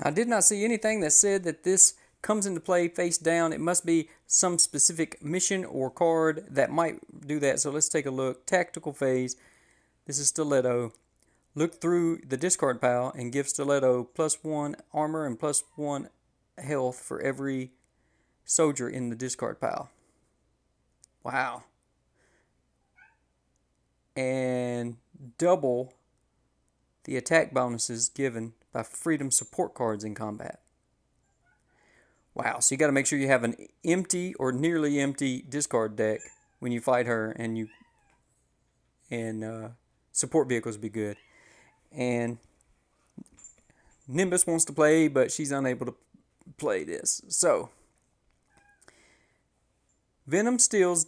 I did not see anything that said that this comes into play face down. It must be some specific mission or card that might do that. So let's take a look. Tactical phase. This is Stiletto. Look through the discard pile and give Stiletto +1 armor and +1 health for every soldier in the discard pile. Wow. And double the attack bonuses given by freedom support cards in combat. Wow, so you got to make sure you have an empty or nearly empty discard deck when you fight her, and support vehicles be good. And Nimbus wants to play, but she's unable to play this. So Venom steals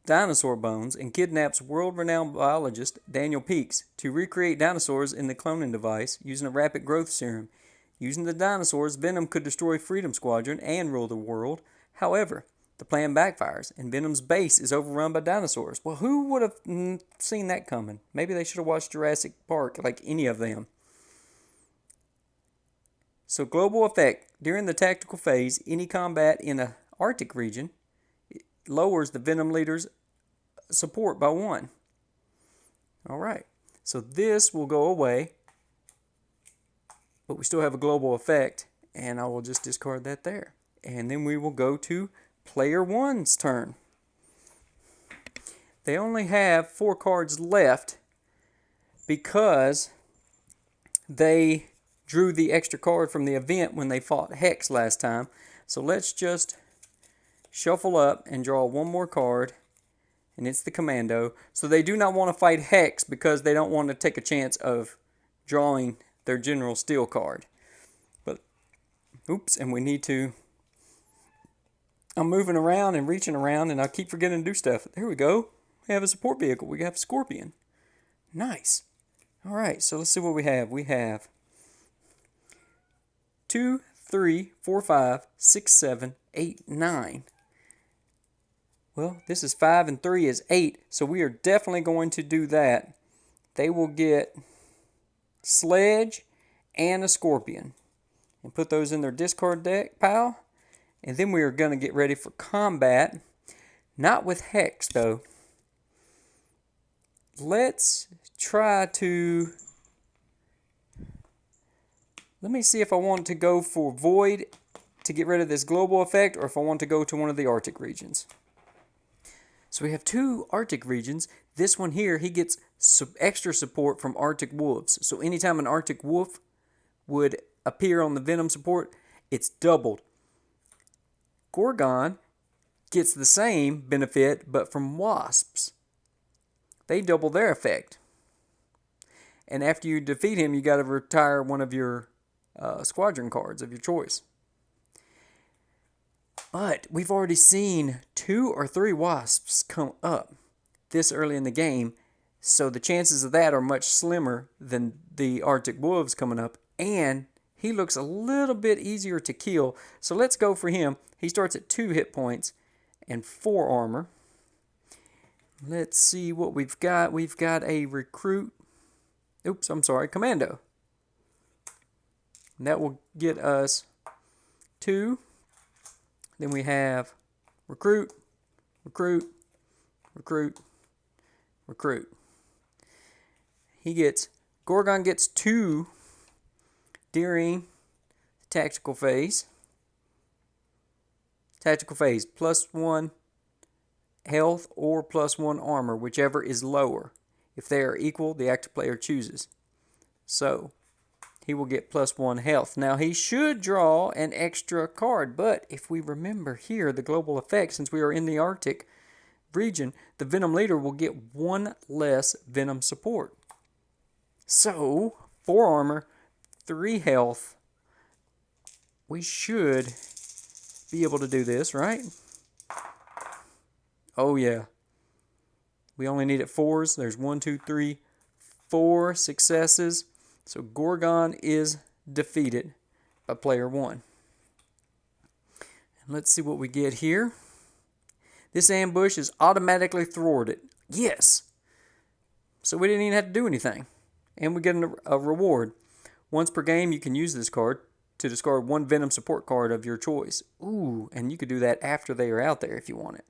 dinosaur bones and kidnaps world-renowned biologist Daniel Peaks to recreate dinosaurs in the cloning device using a rapid growth serum. Using the dinosaurs, Venom could destroy Freedom Squadron and rule the world. However, the plan backfires, and Venom's base is overrun by dinosaurs. Well, who would have seen that coming? Maybe they should have watched Jurassic Park, like any of them. So, global effect. During the tactical phase, any combat in the Arctic region lowers the Venom leader's support by 1. Alright, so this will go away, but we still have a global effect, and I will just discard that there. And then we will go to player 1's turn. They only have 4 cards left because they drew the extra card from the event when they fought Hex last time. So let's just shuffle up and draw one more card, and it's the Commando. So they do not want to fight Hex because they don't want to take a chance of drawing their General Steel card. But, oops, and we need to... I'm moving around and reaching around, and I keep forgetting to do stuff. There we go. We have a support vehicle. We have Scorpion. Nice. All right, so let's see what we have. We have 2, 3, 4, 5, 6, 7, 8, 9. Well, this is 5 and 3 is 8, so we are definitely going to do that. They will get Sledge and a Scorpion and put those in their discard deck pile. And then we are going to get ready for combat. Not with Hex, though. Let's try to... Let me see if I want to go for Void to get rid of this global effect, or if I want to go to one of the Arctic regions. So we have 2 Arctic regions. This one here, he gets extra support from Arctic Wolves. So anytime an Arctic Wolf would appear on the Venom support, it's doubled. Gorgon gets the same benefit, but from Wasps. They double their effect. And after you defeat him, you got to retire one of your squadron cards of your choice. But we've already seen 2 or 3 Wasps come up this early in the game, so the chances of that are much slimmer than the Arctic Wolves coming up, and he looks a little bit easier to kill. So let's go for him. He starts at 2 hit points and 4 armor. Let's see what we've got. We've got a recruit. Oops, I'm sorry, Commando. That will get us 2. Then we have recruit, recruit, recruit, recruit. Gorgon gets 2 during the tactical phase. Tactical phase, +1 health or +1 armor, whichever is lower. If they are equal, the active player chooses. So, he will get +1 health. Now, he should draw an extra card, but if we remember here, the global effect, since we are in the Arctic region, the Venom leader will get 1 less Venom support. So, 4 armor, 3 health. We should be able to do this, right? Oh, yeah. We only need it 4s. There's 1, 2, 3, 4 successes. So Gorgon is defeated by player 1. And let's see what we get here. This ambush is automatically thwarted. Yes. So we didn't even have to do anything. And we get a reward. Once per game, you can use this card to discard one Venom support card of your choice. Ooh, and you could do that after they are out there if you want it.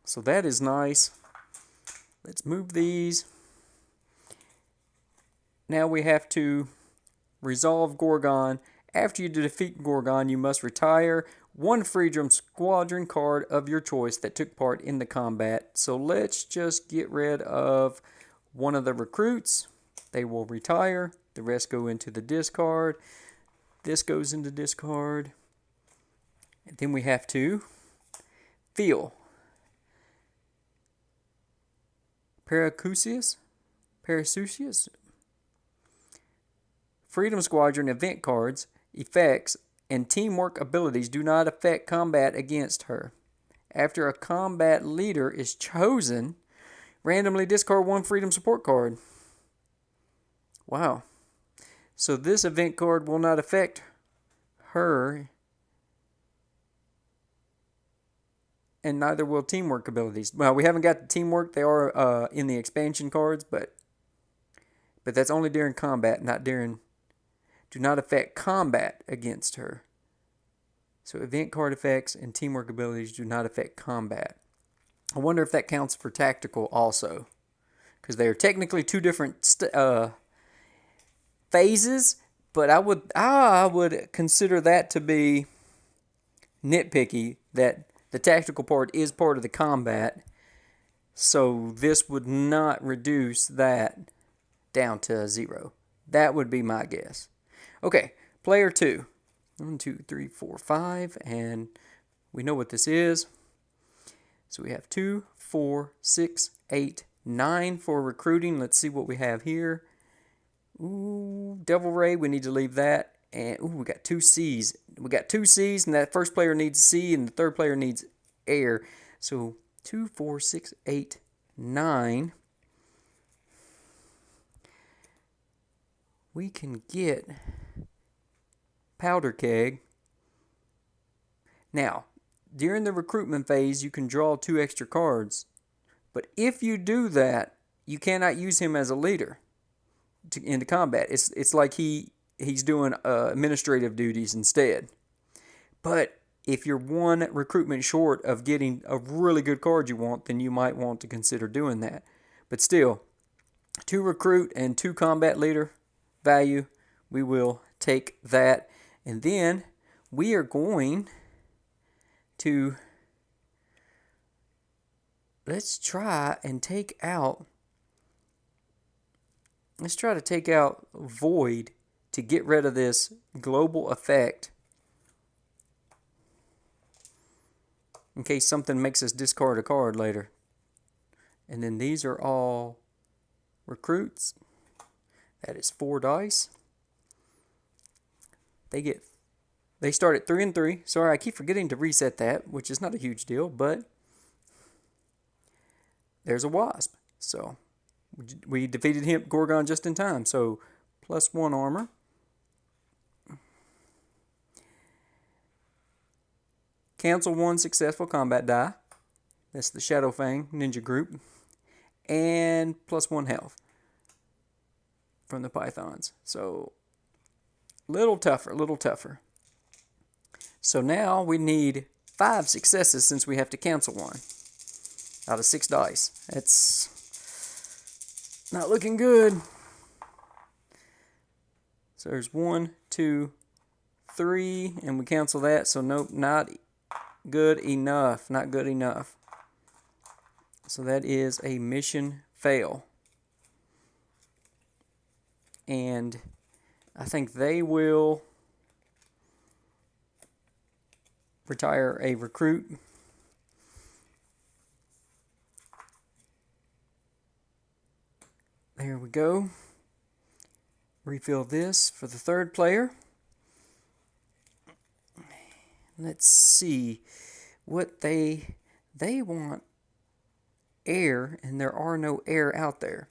So that is nice. Let's move these. Now we have to resolve Gorgon. After you defeat Gorgon, you must retire one Freedom Squadron card of your choice that took part in the combat. So let's just get rid of one of the recruits. They will retire. The rest go into the discard. This goes into discard. And then we have to feel Paracousius. Freedom Squadron event cards, effects, and teamwork abilities do not affect combat against her. After a combat leader is chosen, randomly discard one Freedom support card. Wow. So this event card will not affect her, and neither will teamwork abilities. Well, we haven't got the teamwork. They are in the expansion cards, but that's only during combat, not during... Do not affect combat against her. So event card effects and teamwork abilities do not affect combat. I wonder if that counts for tactical also, because they are technically two different phases. But I would consider that to be nitpicky, that the tactical part is part of the combat. So this would not reduce that down to 0. That would be my guess. Okay, player 2. 1, 2, 3, 4, 5, and we know what this is. So we have 2, 4, 6, 8, 9 for recruiting. Let's see what we have here. Ooh, Devil Ray, we need to leave that. And ooh, we got 2 C's. We got 2 C's, and that first player needs C, and the third player needs air. So 2, 4, 6, 8, 9. We can get Powder Keg. Now, during the recruitment phase, you can draw 2 extra cards. But if you do that, you cannot use him as a leader into combat. It's like he's doing administrative duties instead. But if you're one recruitment short of getting a really good card you want, then you might want to consider doing that. But still, 2 recruit and 2 combat leader value, we will take that. And then we are going to, let's try to take out Void to get rid of this global effect in case something makes us discard a card later. And then these are all recruits. That is 4 dice. They start at 3 and 3. Sorry, I keep forgetting to reset that, which is not a huge deal, but there's a wasp. So we defeated him, Gorgon, just in time. So +1 armor. Cancel 1 successful combat die. That's the Shadow Fang ninja group. And +1 health from the pythons. So little tougher. So now we need 5 successes since we have to cancel 1 out of 6 dice. That's not looking good. So there's 1, 2, 3, and we cancel that. So nope, not good enough. Not good enough. So that is a mission fail. And I think they will retire a recruit. There we go. Refill this for the third player. Let's see what they want. Air, and there are no air out there.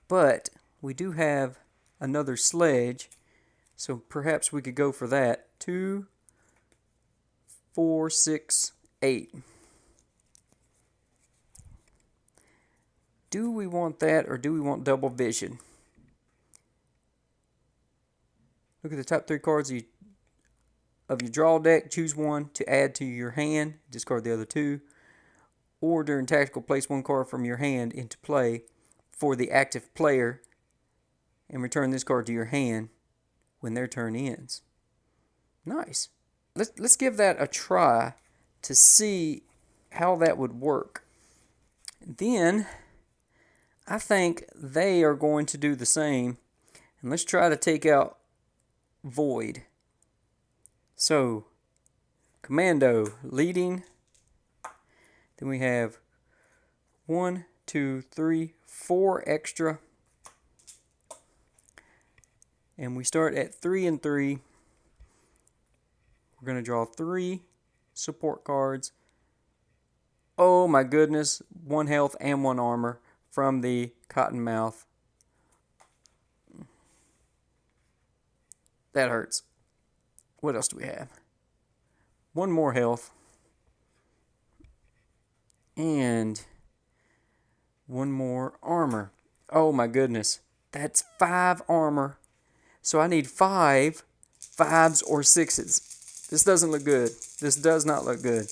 But we do have another sledge, so perhaps we could go for that. 2, 4, 6, 8. Do we want that, or do we want double vision? Look at the top 3 cards of your draw deck. Choose one to add to your hand. Discard the other 2. Or during tactical, place 1 card from your hand into play for the active player and return this card to your hand when their turn ends. Nice. Let's give that a try to see how that would work. Then I think they are going to do the same. And let's try to take out Void. So, Commando leading. Then we have 1, 2, 3, 4 extra. And we start at 3 and 3. We're going to draw 3 support cards. Oh my goodness. 1 health and 1 armor from the Cottonmouth. That hurts. What else do we have? 1 more health. And 1 more armor. Oh my goodness. That's 5 armor. So I need 5 5s or 6s. This doesn't look good. This does not look good.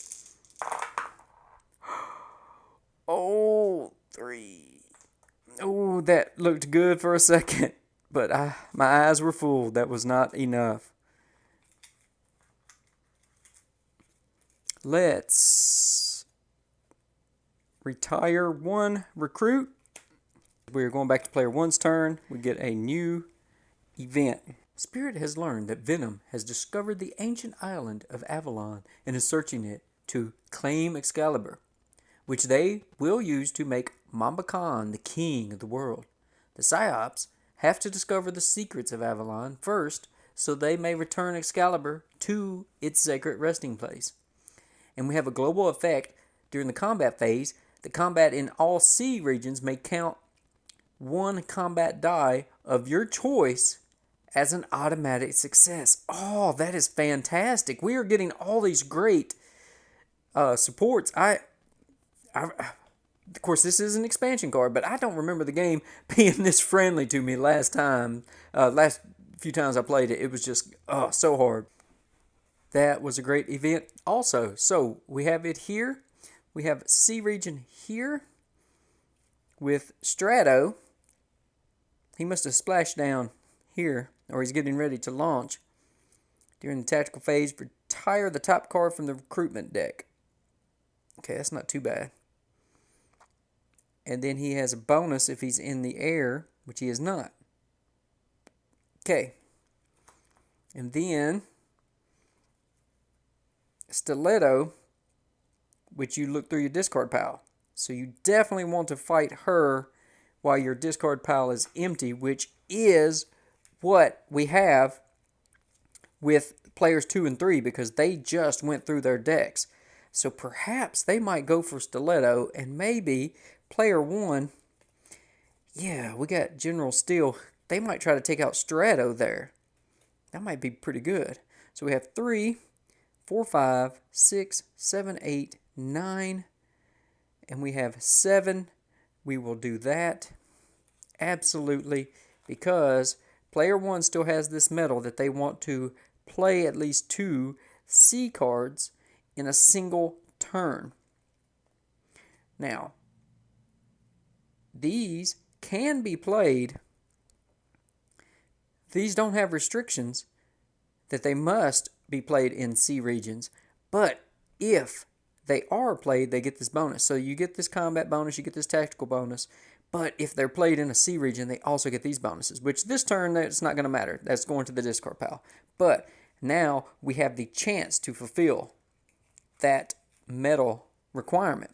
Oh, 3. Oh, that looked good for a second. But my eyes were fooled. That was not enough. Let's retire 1 recruit. We're going back to player 1's turn. We get a new event. Spirit has learned that Venom has discovered the ancient island of Avalon and is searching it to claim Excalibur, which they will use to make Mamba Khan the king of the world. The Psyops have to discover the secrets of Avalon first so they may return Excalibur to its sacred resting place. And we have a global effect during the combat phase. The combat in all sea regions may count 1 combat die of your choice as an automatic success. Oh, that is fantastic. We are getting all these great supports. Of course, this is an expansion card, but I don't remember the game being this friendly to me last few times I played it. It was just so hard. That was a great event also. So we have it here. We have C region here with Strato. He must have splashed down here, or he's getting ready to launch. During the tactical phase, retire the top card from the recruitment deck. Okay, that's not too bad. And then he has a bonus if he's in the air, which he is not. Okay. And then Stiletto, which you look through your discard pile. So you definitely want to fight her while your discard pile is empty, which is what we have with players 2 and 3 because they just went through their decks. So perhaps they might go for Stiletto, and maybe player 1, yeah, we got General Steel. They might try to take out Strato there. That might be pretty good. So we have 3, 4, 5, 6, 7, 8, 9, and we have 7. We will do that. Absolutely, because player 1 still has this medal that they want to play at least 2 C cards in a single turn. Now, these can be played. These don't have restrictions that they must be played in C regions, but if they are played, they get this bonus. So you get this combat bonus, you get this tactical bonus, but if they're played in a C region, they also get these bonuses, which this turn, that's not going to matter. That's going to the discard pile. But now we have the chance to fulfill that medal requirement.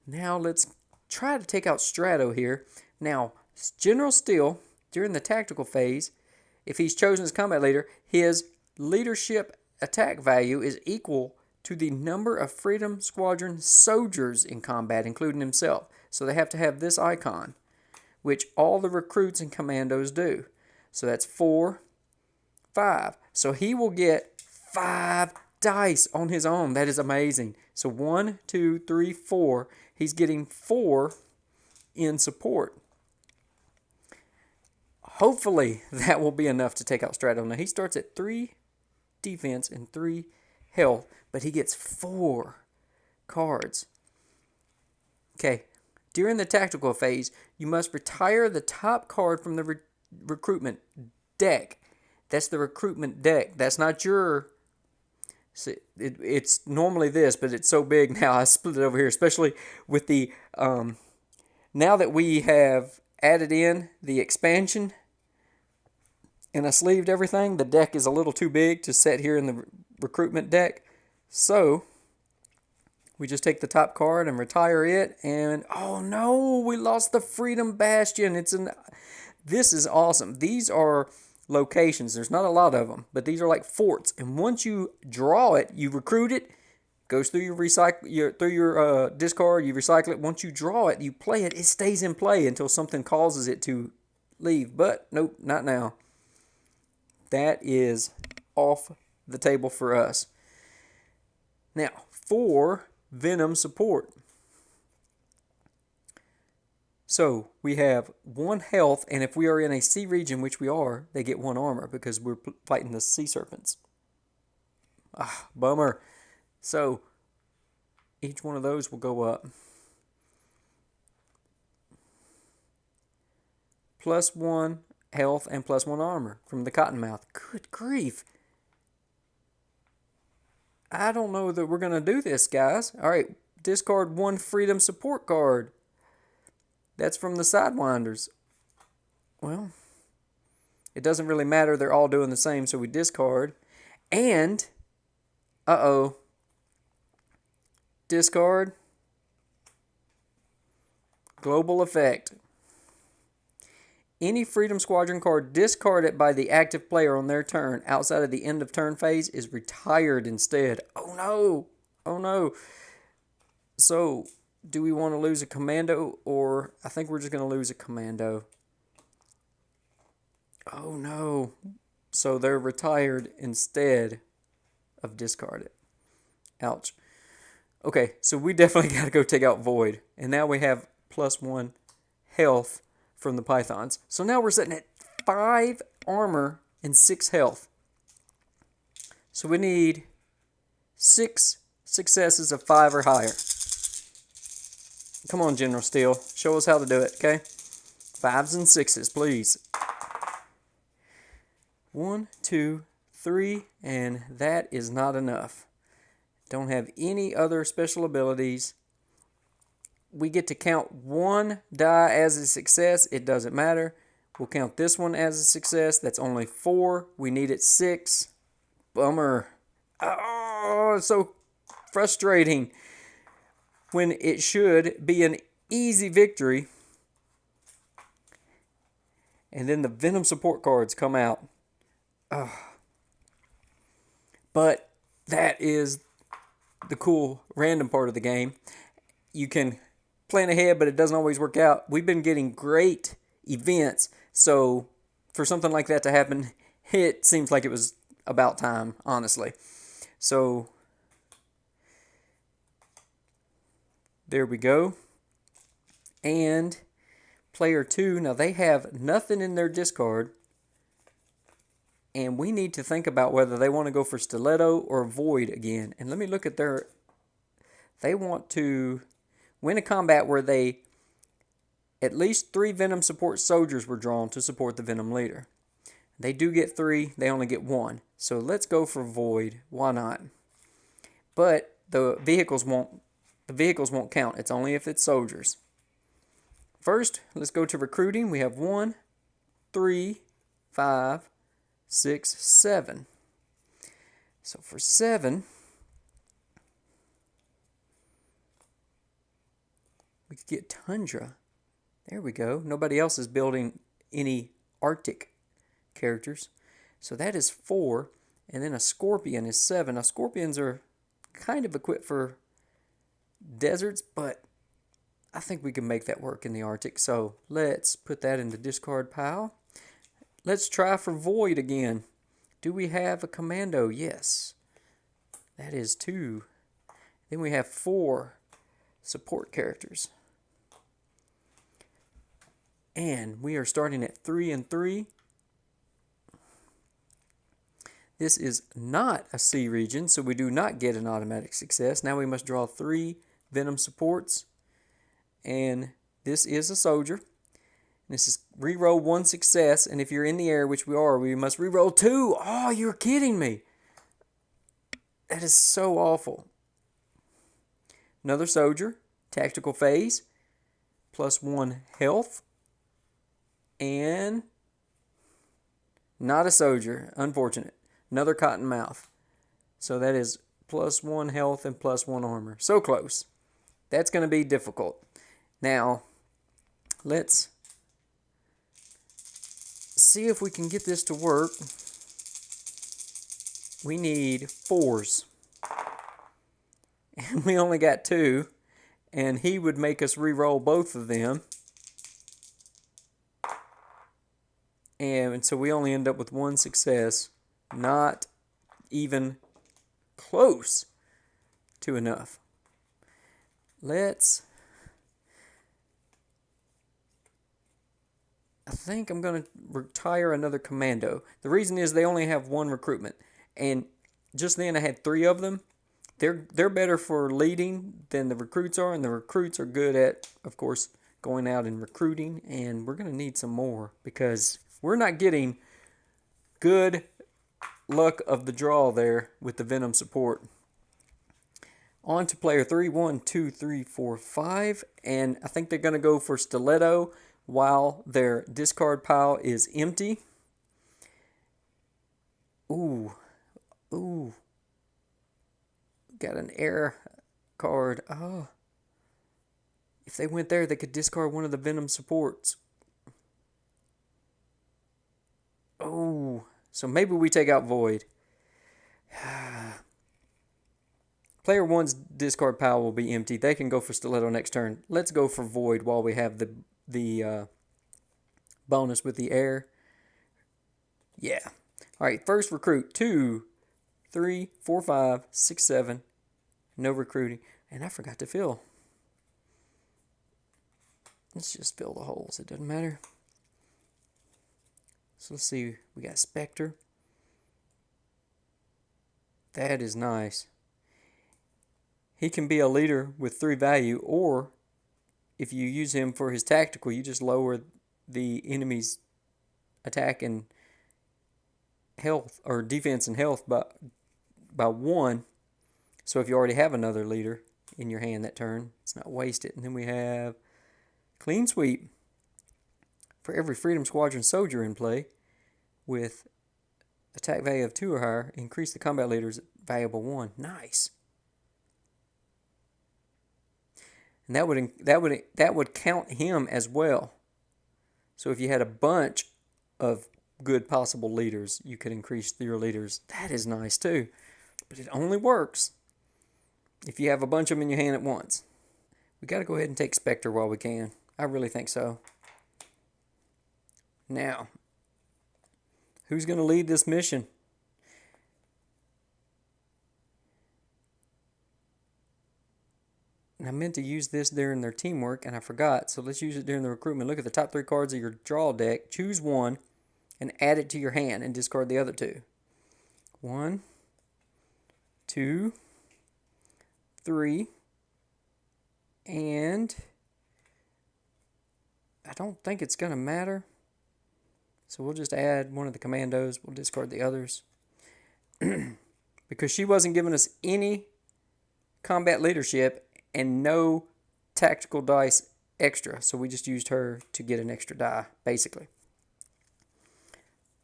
Now let's try to take out Strato here. Now, General Steel, during the tactical phase, if he's chosen as combat leader, his leadership attack value is equal to the number of Freedom Squadron soldiers in combat, including himself. So they have to have this icon, which all the recruits and commandos do. So that's 4, 5. So he will get 5 dice on his own. That is amazing. So 1, 2, 3, 4. He's getting 4 in support. Hopefully that will be enough to take out Strato. Now he starts at 3 defense and 3 health, but he gets 4 cards. Okay, during the tactical phase, you must retire the top card from the recruitment deck. That's the recruitment deck. That's not your... It's normally this, but it's so big now I split it over here, especially with the... now that we have added in the expansion and I sleeved everything, the deck is a little too big to set here in the recruitment deck. So we just take the top card and retire it, and oh no, we lost the Freedom Bastion. This is awesome. These are locations. There's not a lot of them, but these are like forts. And once you draw it, you recruit it, goes through your discard, you recycle it. Once you draw it, you play it. It stays in play until something causes it to leave. But nope, not now. That is off the table for us. Now, for Venom support. So, we have 1 health, and if we are in a sea region, which we are, they get 1 armor because we're fighting the sea serpents. Bummer. So, each one of those will go up. +1 health and +1 armor from the Cottonmouth. Good grief. I don't know that we're going to do this, guys. All right, discard 1 Freedom support card. That's from the Sidewinders. Well, it doesn't really matter. They're all doing the same, so we discard. And, discard. Global effect. Any Freedom Squadron card discarded by the active player on their turn outside of the end of turn phase is retired instead. Oh no! Oh no! So, do we want to lose a commando, or I think we're just going to lose a commando. Oh no. So they're retired instead of discarded. Ouch. Okay, so we definitely got to go take out Void. And now we have +1 health from the Pythons. So now we're sitting at 5 armor and 6 health. So we need 6 successes of 5 or higher. Come on, General Steel. Show us how to do it, okay? 5s and 6s, please. 1, 2, 3, and that is not enough. Don't have any other special abilities. We get to count 1 die as a success. It doesn't matter. We'll count this one as a success. That's only 4. We needed 6. Bummer. Oh, it's so frustrating when it should be an easy victory. And then the Venom support cards come out. But that is the cool random part of the game. You can plan ahead, but it doesn't always work out. We've been getting great events, so for something like that to happen, it seems like it was about time, honestly. So there we go. And player 2, now they have nothing in their discard, and we need to think about whether they want to go for Stiletto or Void again. And let me look at their... They want to win a combat where at least 3 Venom support soldiers were drawn to support the Venom leader. They do get 3, they only get 1. So let's go for Void. Why not? But the vehicles won't count. It's only if it's soldiers. First, let's go to recruiting. We have 1, 3, 5, 6, 7. So for 7, we could get Tundra. There we go. Nobody else is building any Arctic characters. So that is 4. And then a Scorpion is 7. Now Scorpions are kind of equipped for deserts, but I think we can make that work in the Arctic. So let's put that in the discard pile. Let's try for Void again. Do we have a commando? Yes. That is 2. Then we have 4 support characters. And we are starting at 3 and 3. This is not a C region, so we do not get an automatic success. Now we must draw 3 Venom supports. And this is a soldier. This is reroll 1 success, and if you're in the air, which we are, we must reroll 2. Oh, you're kidding me. That is so awful. Another soldier, tactical phase, +1 health, and not a soldier, unfortunate. Another cottonmouth. So that is +1 health and +1 armor. So close. That's going to be difficult. Now, let's see if we can get this to work. We need 4s. And we only got 2. And he would make us re-roll both of them. And so we only end up with 1 success. Not even close to enough. I think I'm going to retire another commando. The reason is they only have 1 recruitment. And just then I had 3 of them. They're better for leading than the recruits are. And the recruits are good at, of course, going out and recruiting. And we're going to need some more because we're not getting good luck of the draw there with the Venom support. On to player 3. 1, 2, 3, 4, 5. And I think they're going to go for Stiletto while their discard pile is empty. Ooh. Got an air card. Oh. If they went there, they could discard one of the Venom supports. Oh. So maybe we take out Void. Player 1's discard pile will be empty. They can go for Stiletto next turn. Let's go for Void while we have the bonus with the air. Yeah. All right, first recruit. 2, 3, 4, 5, 6, 7. No recruiting. And I forgot to fill. Let's just fill the holes. It doesn't matter. So let's see. We got Spectre. That is nice. He can be a leader with 3 value, or if you use him for his tactical, you just lower the enemy's attack and health, or defense and health by 1. So if you already have another leader in your hand that turn, it's not wasted. And then we have Clean Sweep. For every Freedom Squadron soldier in play with attack value of 2 or higher, increase the combat leader's valuable 1. Nice. And that would count him as well. So if you had a bunch of good possible leaders, you could increase your leaders. That is nice too. But it only works if you have a bunch of them in your hand at once. We got to go ahead and take Spectre while we can. I really think so. Now, who's going to lead this mission? And I meant to use this during their teamwork, and I forgot. So let's use it during the recruitment. Look at the top 3 cards of your draw deck. Choose 1 and add it to your hand and discard the other 2. 1, 2, 3, and I don't think it's going to matter. So we'll just add one of the commandos. We'll discard the others. Because she wasn't giving us any combat leadership and no tactical dice extra. So we just used her to get an extra die, basically.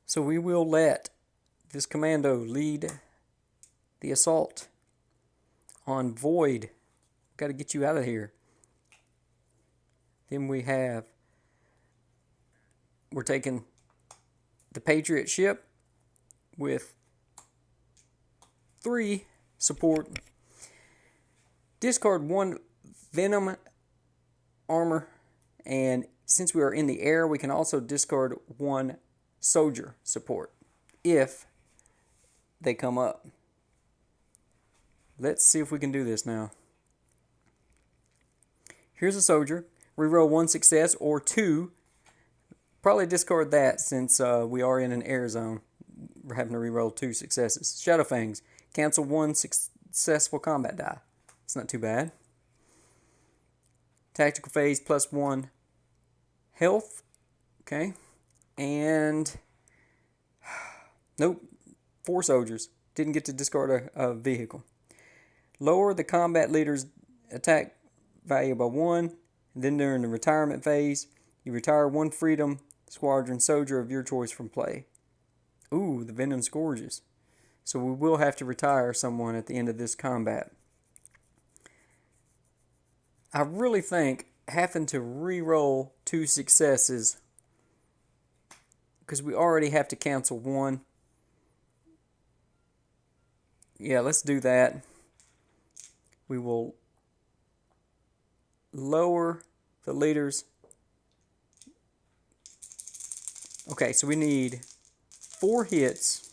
So we will let this commando lead the assault on Void. Got to get you out of here. Then we're taking the Patriot ship with 3 support. Discard 1 Venom armor, and since we are in the air, we can also discard 1 soldier support if they come up. Let's see if we can do this now. Here's a soldier. Reroll 1 success or 2 probably discard that since we are in an air zone. We're having to reroll 2 successes. Shadow Fangs. Cancel 1 successful combat die. It's not too bad. Tactical Phase +1 health. Okay. And nope. 4 soldiers. Didn't get to discard a vehicle. Lower the combat leader's attack value by 1. And then during the retirement phase, you retire 1 freedom squadron soldier of your choice from play. Ooh, the Venom Scourges. So we will have to retire someone at the end of this combat. I really think having to re-roll 2 successes, because we already have to cancel 1. Yeah, let's do that. We will lower the leaders. Okay, so we need 4 hits.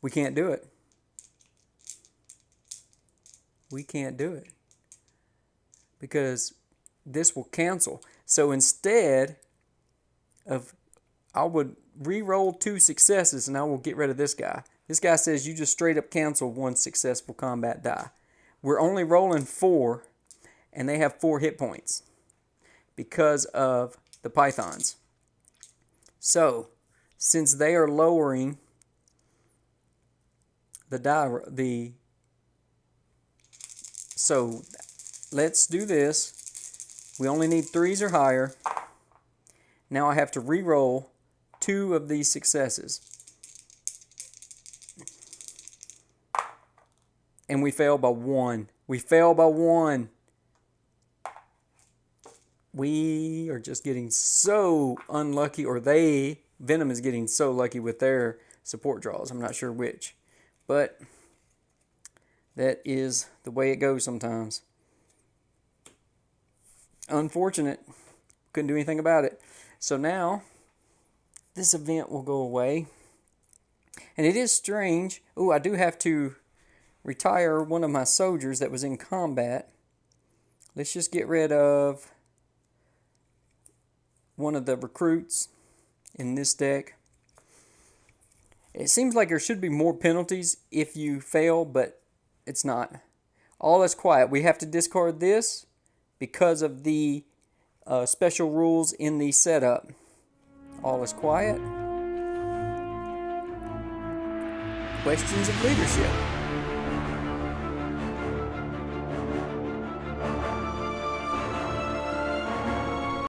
We can't do it. We can't do it. Because this will cancel. So instead of, I would re-roll 2 successes and I will get rid of this guy. This guy says you just straight up cancel 1 successful combat die. We're only rolling 4 and they have 4 hit points because of the pythons. So, since they are lowering the die, so let's do this. We only need 3s or higher. Now I have to re-roll 2 of these successes. And we fail by 1. We fail by 1. We are just getting so unlucky, or Venom is getting so lucky with their support draws. I'm not sure which. But that is the way it goes sometimes. Unfortunate. Couldn't do anything about it. So now, this event will go away. And it is strange. Ooh, I do have to retire one of my soldiers that was in combat. Let's just get rid of one of the recruits in this deck. It seems like there should be more penalties if you fail, but it's not. All is quiet. We have to discard this because of the special rules in the setup. All is quiet. Questions of leadership.